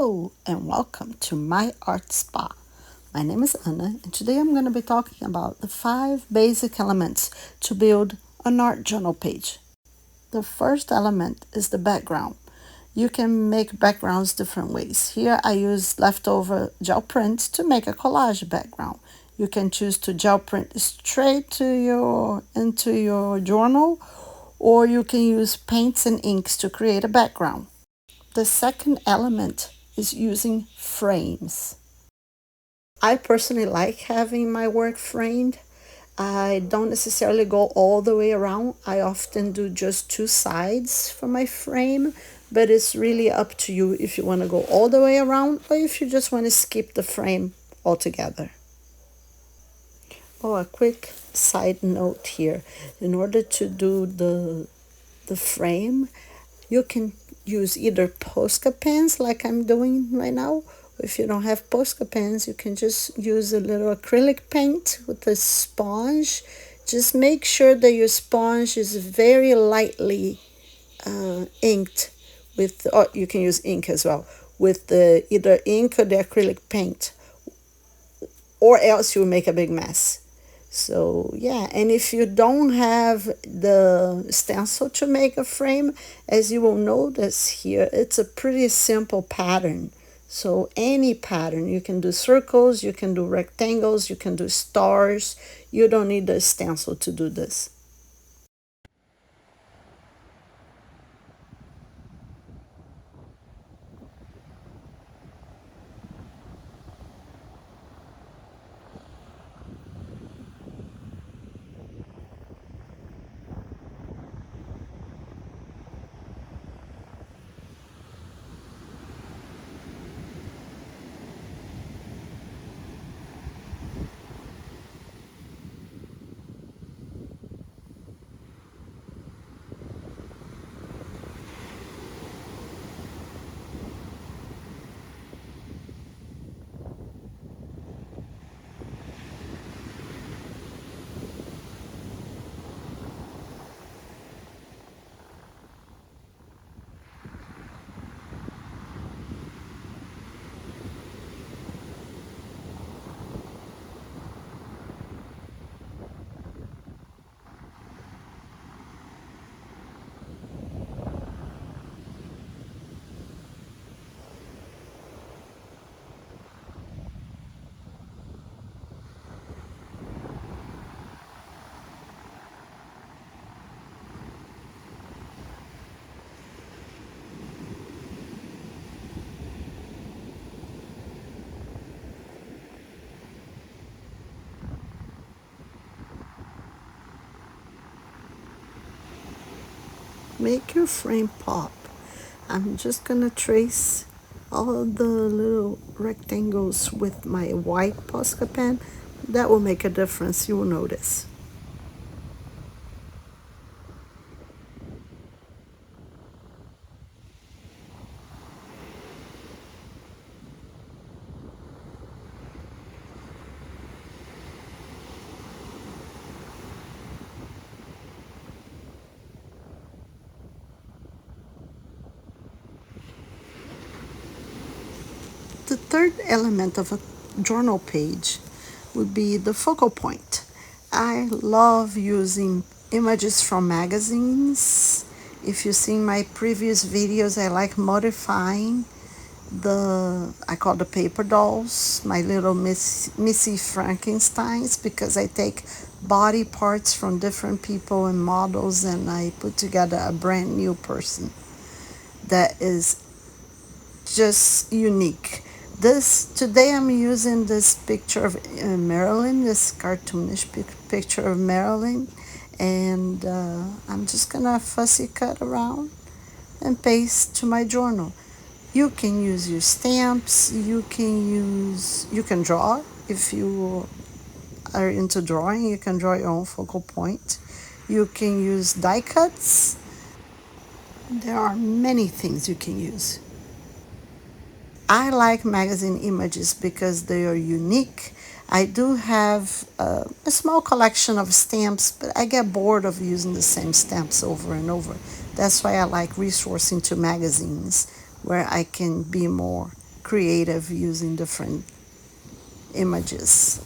Hello and welcome to my art spa. My name is Anna and today I'm going to be talking about the 5 basic elements to build an art journal page. The first element is the background. You can make backgrounds different ways. Here I use leftover gel prints to make a collage background. You can choose to gel print straight into your journal, or you can use paints and inks to create a background. The second element is using frames. I personally like having my work framed. I don't necessarily go all the way around. I often do just 2 sides for my frame, but it's really up to you if you want to go all the way around or if you just want to skip the frame altogether. Oh, a quick side note here. In order to do the frame, you can use either Posca pens like I'm doing right now. If you don't have Posca pens, you can just use a little acrylic paint with a sponge. Just make sure that your sponge is very lightly inked with, or you can use ink as well, with the either ink or the acrylic paint, or else you'll make a big mess. So yeah, and if you don't have the stencil to make a frame, as you will notice here, it's a pretty simple pattern. So any pattern, you can do circles, you can do rectangles, you can do stars. You don't need the stencil to do this. Make your frame pop. I'm just gonna trace all the little rectangles with my white Posca pen. That will make a difference, you will notice. The third element of a journal page would be the focal point. I love using images from magazines. If you've seen my previous videos, I like modifying I call the paper dolls, my little Missy Frankensteins, because I take body parts from different people and models and I put together a brand new person that is just unique. Today I'm using this picture of Marilyn, this cartoonish picture of Marilyn, and I'm just gonna fussy cut around and paste to my journal. You can use your stamps, you can draw. If you are into drawing, you can draw your own focal point. You can use die cuts. There are many things you can use. I like magazine images because they are unique. I do have a small collection of stamps, but I get bored of using the same stamps over and over. That's why I like resourcing to magazines where I can be more creative using different images.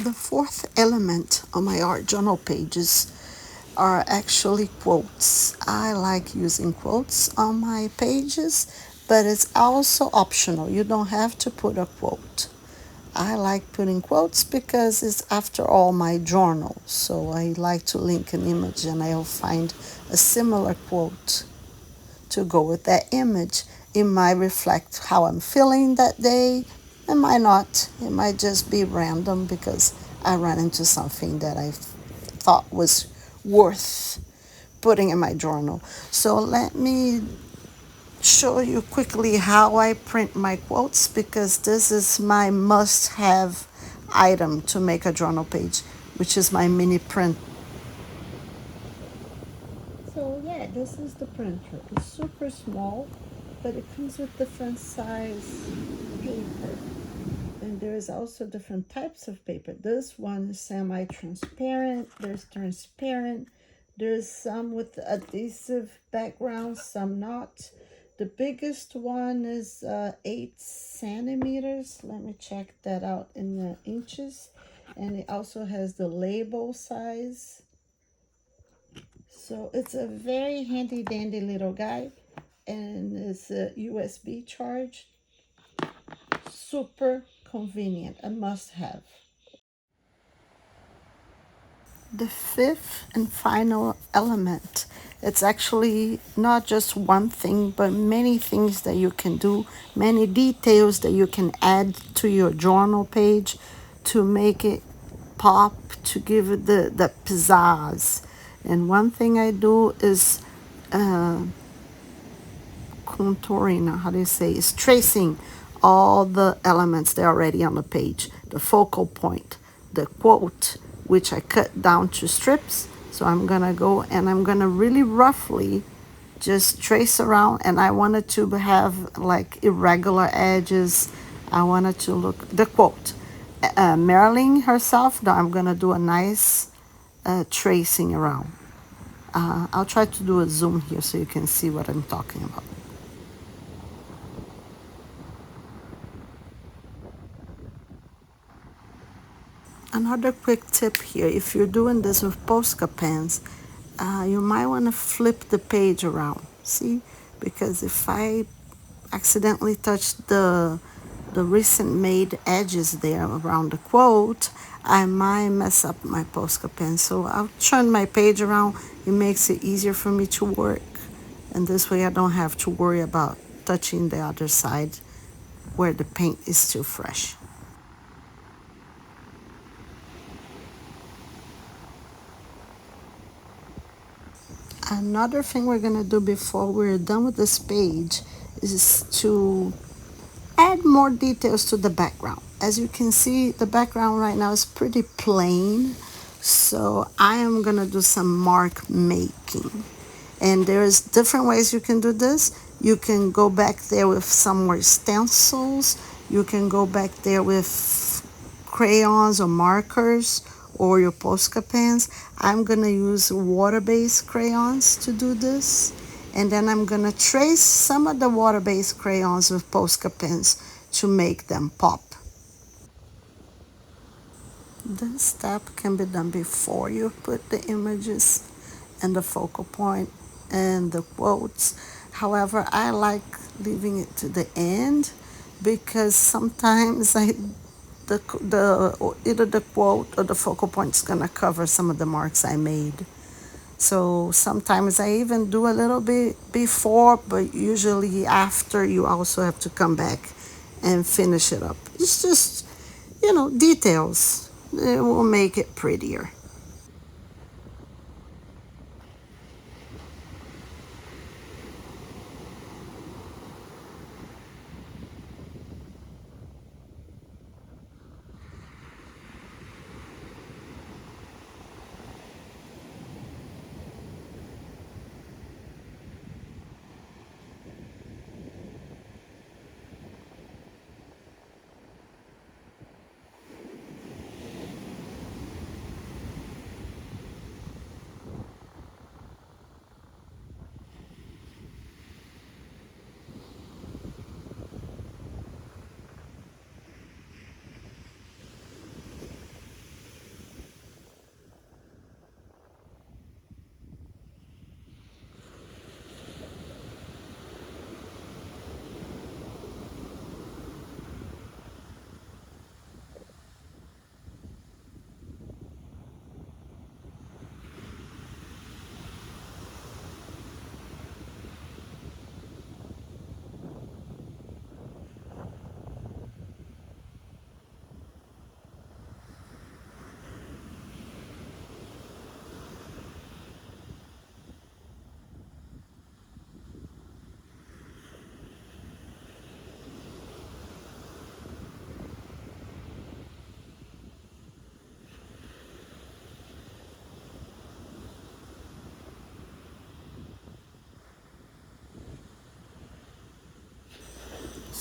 The fourth element on my art journal pages are actually quotes. I like using quotes on my pages, but it's also optional. You don't have to put a quote. I like putting quotes because it's, after all, my journal. So I like to link an image and I'll find a similar quote to go with that image. It might reflect how I'm feeling that day. It might not. It might just be random because I ran into something that I thought was worth putting in my journal. So let me show you quickly how I print my quotes, because this is my must-have item to make a journal page, which is my mini print. So yeah, this is the printer. It's super small, but it comes with different size paper. And there's also different types of paper. This one is semi-transparent, there's transparent, there's some with adhesive background, some not. The biggest one is 8 centimeters. Let me check that out in the inches. And it also has the label size. So it's a very handy dandy little guy, and it's a USB charge. Super convenient, a must have. The fifth and final element, it's actually not just one thing, but many things that you can do, many details that you can add to your journal page to make it pop, to give it the pizzazz. And one thing I do is contouring, how do you say, is tracing all the elements that are already on the page. The focal point, the quote, which I cut down to strips. So I'm gonna go and I'm gonna really roughly just trace around, and I wanted to have like irregular edges. I wanted to look, the quote, Marilyn herself, now I'm gonna do a nice tracing around. I'll try to do a zoom here so you can see what I'm talking about. Another quick tip here, if you're doing this with Posca pens, you might want to flip the page around. See, because if I accidentally touch the recent made edges there around the quote, I might mess up my Posca pen. So I'll turn my page around. It makes it easier for me to work, and this way I don't have to worry about touching the other side where the paint is still fresh. Another thing we're gonna do before we're done with this page is to add more details to the background. As you can see, the background right now is pretty plain, so I am gonna do some mark making. And there's different ways you can do this. You can go back there with some more stencils. You can go back there with crayons or markers or your Posca pens. I'm gonna use water-based crayons to do this. And then I'm gonna trace some of the water-based crayons with Posca pens to make them pop. This step can be done before you put the images and the focal point and the quotes. However, I like leaving it to the end because sometimes either the quote or the focal point is gonna cover some of the marks I made. So sometimes I even do a little bit before, but usually after you also have to come back and finish it up. It's just, details. It will make it prettier.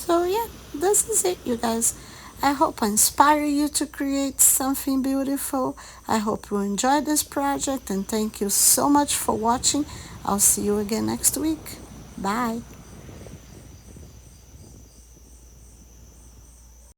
So yeah, this is it, you guys. I hope I inspire you to create something beautiful. I hope you enjoy this project and thank you so much for watching. I'll see you again next week. Bye.